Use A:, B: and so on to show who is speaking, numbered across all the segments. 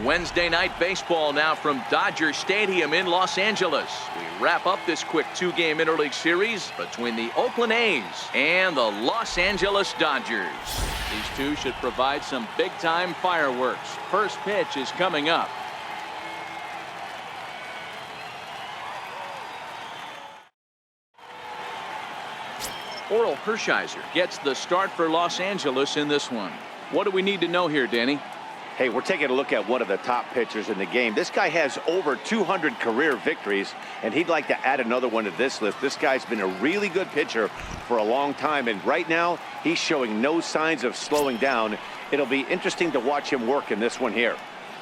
A: Wednesday night baseball now from Dodger Stadium in Los Angeles. We wrap up this quick two-game interleague series between the Oakland A's and the Los Angeles Dodgers. These two should provide some big-time fireworks. First pitch is coming up. Oral Hershiser gets the start for Los Angeles in this one. What do we need to know here, Danny?
B: Hey, we're taking a look at one of the top pitchers in the game. This guy has over 200 career victories, and he'd like to add another one to this list. This guy's been a really good pitcher for a long time, and right now he's showing no signs of slowing down. It'll be interesting to watch him work in this one here.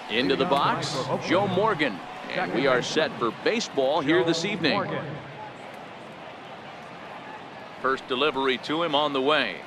A: Into the box, Joe Morgan, and we are set for baseball here this evening. First delivery to him on the way.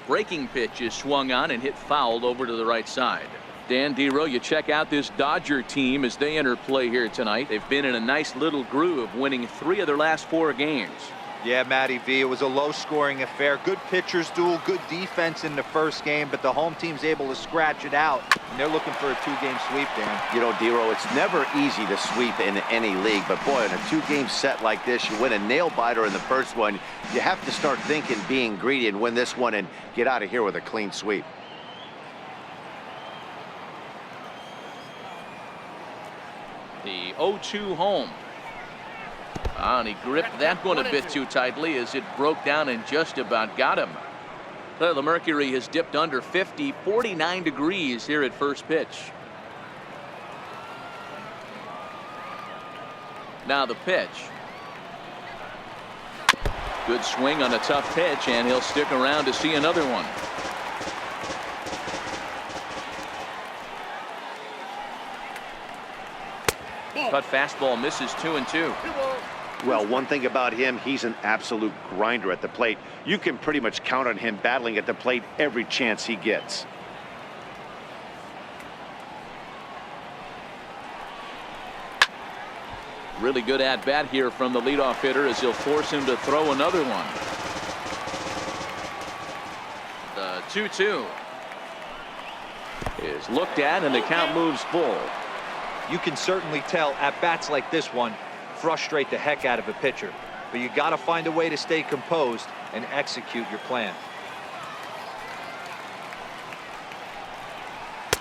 A: Breaking pitch is swung on and hit fouled over to the right side. Dan Dero, you check out this Dodger team as they enter play here tonight. They've been in a nice little groove, winning 3 of their last 4 games.
C: Yeah, Matty V, it was a low-scoring affair. Good pitchers duel, good defense in the first game, but the home team's able to scratch it out, and they're looking for a 2-game sweep, Dan.
B: You know, Dero, it's never easy to sweep in any league, but boy, in a 2-game set like this, you win a nail-biter in the first one, you have to start thinking, being greedy, and win this one and get out of here with a clean sweep.
A: The 0-2 home. And he gripped that one a bit too tightly as it broke down and just about got him. So the mercury has dipped under 50, 49 degrees here at first pitch. Now the pitch. Good swing on a tough pitch, and he'll stick around to see another one. Cut fastball misses 2-2.
B: Well, one thing about him, he's an absolute grinder at the plate. You can pretty much count on him battling at the plate every chance he gets.
A: Really good at-bat here from the leadoff hitter as he'll force him to throw another one. The 2-2 is looked at, and the count moves full.
C: You can certainly tell at-bats like this one frustrate the heck out of a pitcher, but you got to find a way to stay composed and execute your plan.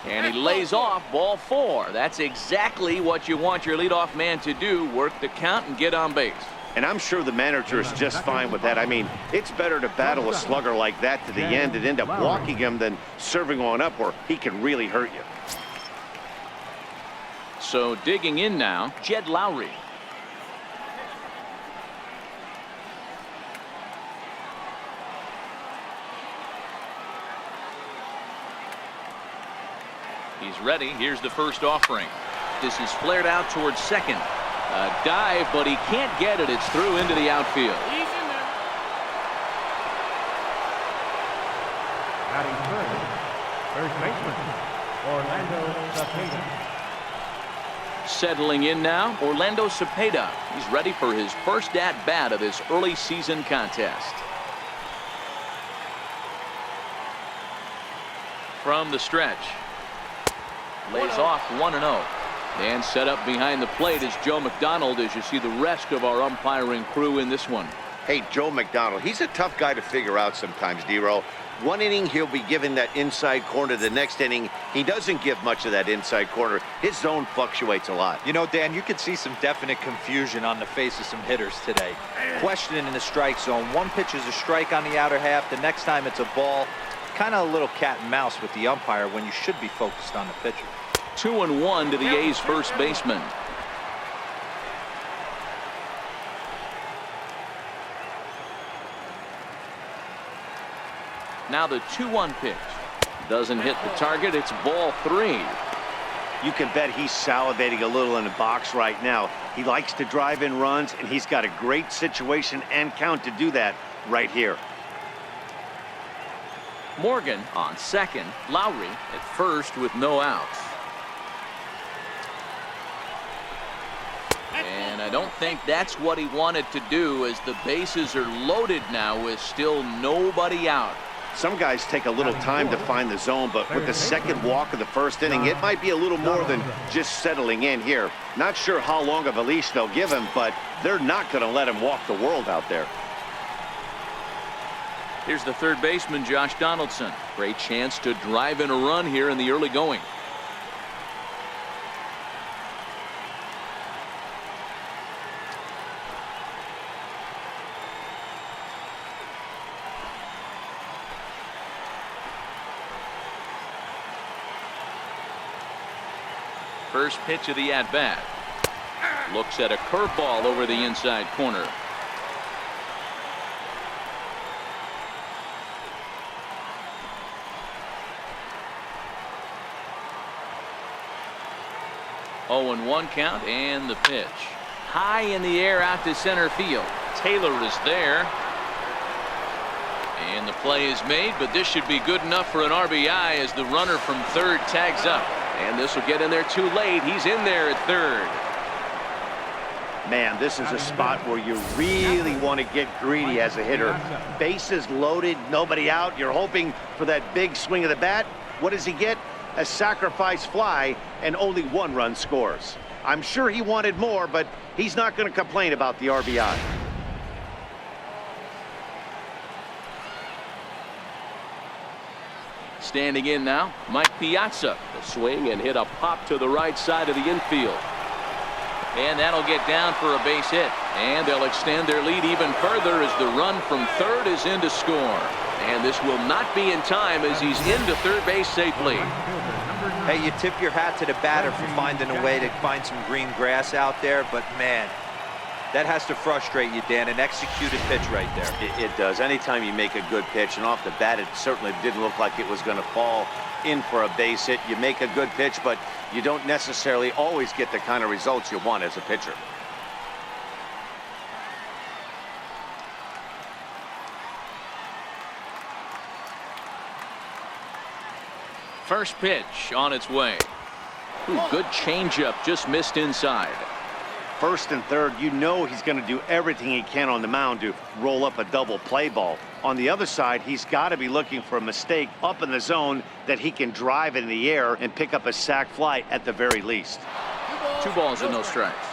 A: And he lays off ball 4. That's exactly what you want your leadoff man to do, work the count and get on base.
B: And I'm sure the manager is just fine with that. I mean, it's better to battle a slugger like that to the end and end up walking him than serving on up where he can really hurt you.
A: So digging in now, Jed Lowry. He's ready. Here's the first offering. This is flared out towards second. A dive, but he can't get it. It's through into the outfield.
D: He's in there. Batting first baseman, Orlando Cepeda.
A: Settling in now, Orlando Cepeda. He's ready for his first at-bat of this early season contest. From the stretch. Lays off 1-0. And set up behind the plate is Joe McDonald as you see the rest of our umpiring crew in this one.
B: Hey, Joe McDonald, he's a tough guy to figure out sometimes, Dero. One inning, he'll be giving that inside corner. The next inning, he doesn't give much of that inside corner. His zone fluctuates a lot.
C: You know, Dan, you could see some definite confusion on the face of some hitters today. Questioning in the strike zone. One pitch is a strike on the outer half. The next time it's a ball. Kind of a little cat and mouse with the umpire when you should be focused on the pitcher.
A: 2-1 to the A's first baseman. Now the 2-1 pitch. Doesn't hit the target. It's ball 3.
B: You can bet he's salivating a little in the box right now. He likes to drive in runs, and he's got a great situation and count to do that right here.
A: Morgan on second. Lowry at first with no outs. And I don't think that's what he wanted to do, as the bases are loaded now with still nobody out.
B: Some guys take a little time to find the zone, but with the second walk of the first inning, it might be a little more than just settling in here. Not sure how long of a leash they'll give him, but they're not going to let him walk the world out there.
A: Here's the third baseman, Josh Donaldson. Great chance to drive in a run here in the early going. First pitch of the at-bat. Looks at a curveball over the inside corner. Oh, and 1 count, and the pitch. High in the air out to center field. Taylor is there. And the play is made, but this should be good enough for an RBI as the runner from third tags up. And this will get in there too late. He's in there at third.
B: Man, this is a spot where you really want to get greedy as a hitter. Bases loaded, nobody out. You're hoping for that big swing of the bat. What does he get? A sacrifice fly, and only 1 run scores. I'm sure he wanted more, but he's not going to complain about the RBI.
A: Standing in now, Mike Piazza. The swing and hit a pop to the right side of the infield. And that'll get down for a base hit. And they'll extend their lead even further as the run from third is in to score. And this will not be in time as he's into third base safely.
C: Hey, you tip your hat to the batter for finding a way to find some green grass out there, but man, that has to frustrate you, Dan. An executed pitch right there.
B: It does. Anytime you make a good pitch, and off the bat, it certainly didn't look like it was going to fall in for a base hit. You make a good pitch, but you don't necessarily always get the kind of results you want as a pitcher.
A: First pitch on its way. Ooh, good changeup, just missed inside.
B: First and third, you know he's going to do everything he can on the mound to roll up a double play ball. On the other side, he's got to be looking for a mistake up in the zone that he can drive in the air and pick up a sac fly at the very least.
A: 2 balls and no strikes.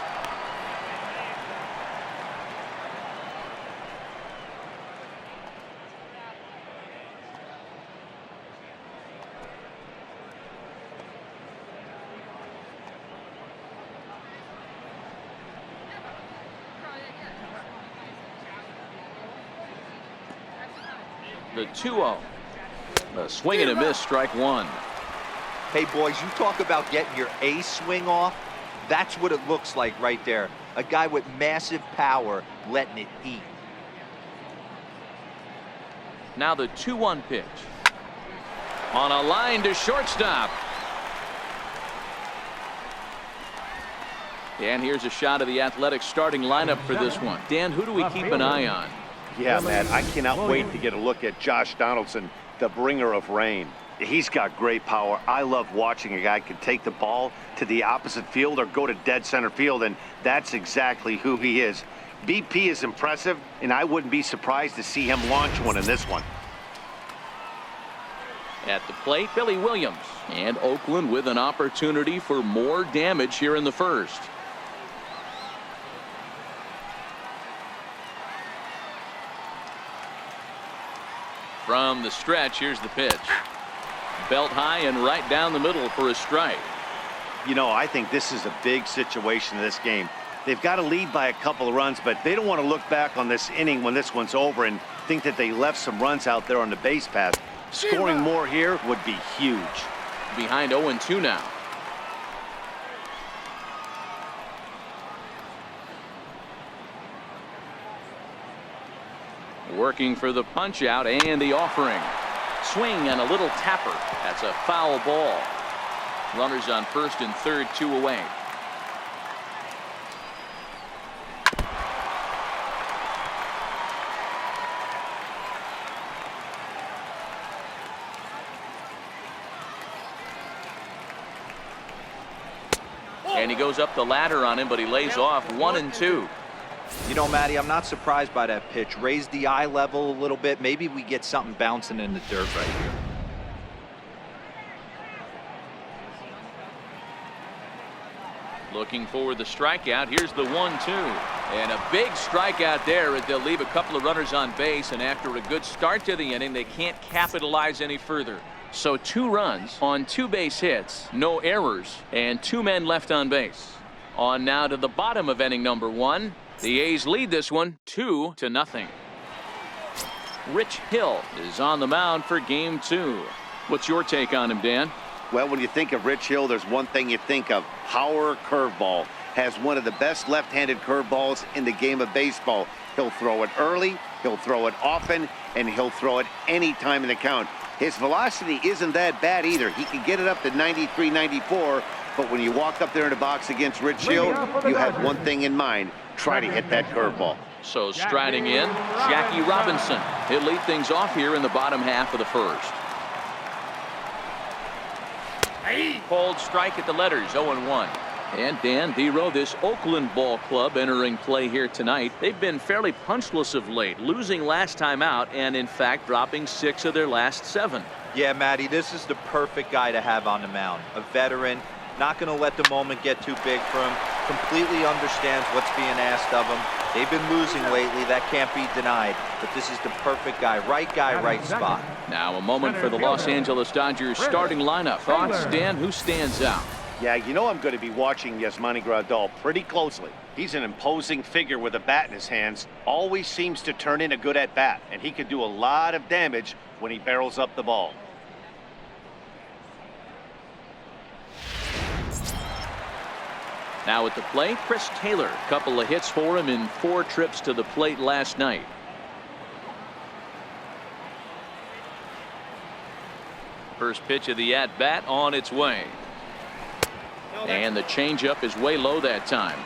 A: The 2-0. A swing and a miss, strike 1.
C: Hey, boys, you talk about getting your A swing off. That's what it looks like right there. A guy with massive power letting it eat.
A: Now the 2-1 pitch. On a line to shortstop. And here's a shot of the Athletics starting lineup for this one. Dan, who do we keep an eye on?
B: Yeah, man, I cannot wait to get a look at Josh Donaldson, the bringer of rain. He's got great power. I love watching a guy can take the ball to the opposite field or go to dead center field, and that's exactly who he is. BP is impressive, and I wouldn't be surprised to see him launch one in this one.
A: At the plate, Billy Williams. And Oakland with an opportunity for more damage here in the first. From the stretch, here's the pitch. Belt high and right down the middle for a strike.
B: You know, I think this is a big situation in this game. They've got to lead by a couple of runs, but they don't want to look back on this inning when this one's over and think that they left some runs out there on the base pass. Scoring more here would be huge.
A: Behind 0-2 now. Working for the punch out and the offering. Swing and a little tapper. That's a foul ball. Runners on first and third, 2 away. And he goes up the ladder on him, but he lays off 1-2.
C: You know, Matty, I'm not surprised by that pitch. Raise the eye level a little bit. Maybe we get something bouncing in the dirt right here.
A: Looking for the strikeout. Here's the 1-2. And a big strikeout there as they'll leave a couple of runners on base. And after a good start to the inning, they can't capitalize any further. So 2 runs on 2 base hits, no errors, and 2 men left on base. On now to the bottom of inning number 1. The A's lead this one 2-0. Rich Hill is on the mound for game 2. What's your take on him, Dan?
B: Well, when you think of Rich Hill, there's one thing you think of. Power curveball. Has one of the best left-handed curveballs in the game of baseball. He'll throw it early, he'll throw it often, and he'll throw it any time in the count. His velocity isn't that bad either. He can get it up to 93, 94, but when you walk up there in the box against Rich Hill, you have one thing in mind. Try to hit that curveball.
A: So striding in, Jackie Robinson. He'll lead things off here in the bottom half of the first. Called strike at the letters, 0-1. And Dan Dero, this Oakland ball club entering play here tonight. They've been fairly punchless of late, losing last time out and in fact dropping 6 of their last 7.
C: Yeah, Matty, this is the perfect guy to have on the mound. A veteran, not going to let the moment get too big for him. Completely understands what's being asked of him. They've been losing lately. That can't be denied. But this is the perfect guy, right spot.
A: Now a moment for the Los Angeles Dodgers starting lineup. Thoughts, Dan? Who stands out?
B: Yeah, you know I'm going to be watching Yasmani Grandal pretty closely. He's an imposing figure with a bat in his hands. Always seems to turn in a good at-bat, and he can do a lot of damage when he barrels up the ball.
A: Now at the plate, Chris Taylor. A couple of hits for him in 4 trips to the plate last night. First pitch of the at-bat on its way. And the changeup is way low that time.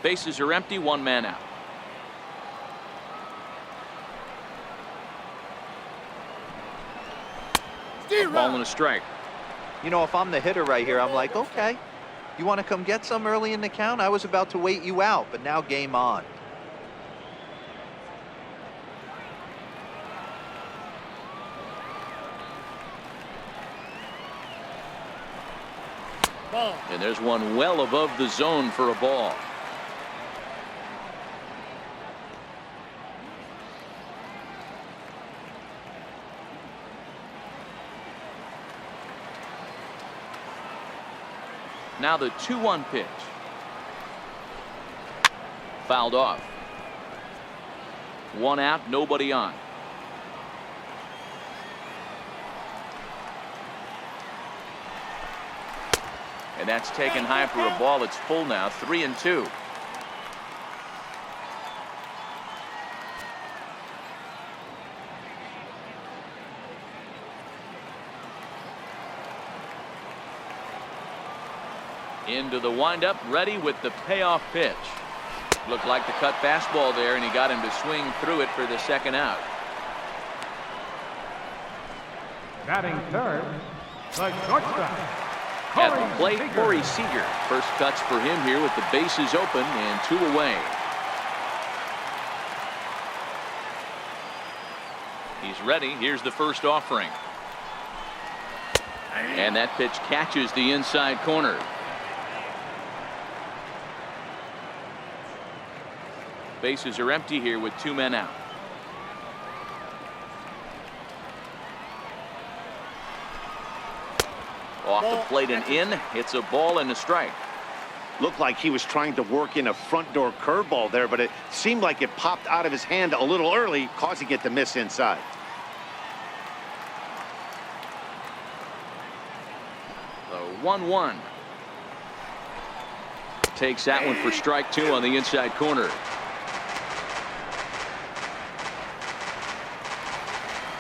A: Bases are empty, 1 man out. A ball and a strike.
C: You know, if I'm the hitter right here, I'm like, okay, you want to come get some early in the count? I was about to wait you out, but now game on.
A: And there's one well above the zone for a ball. Now the 2-1 pitch. Fouled off. 1 out, nobody on. And that's taken high for a ball. It's full now, 3-2. Into the windup, ready with the payoff pitch. Looked like the cut fastball there, and he got him to swing through it for the 2nd out.
D: Batting third, the shortstop.
A: At the plate, Corey Seager. First cuts for him here with the bases open and 2 away. He's ready. Here's the first offering. And that pitch catches the inside corner. Bases are empty here with 2 men out. Off the plate and in. It's a ball and a strike.
B: Looked like he was trying to work in a front door curveball there, but it seemed like it popped out of his hand a little early, causing it to miss inside.
A: The 1-1. Takes that one for strike 2 on the inside corner.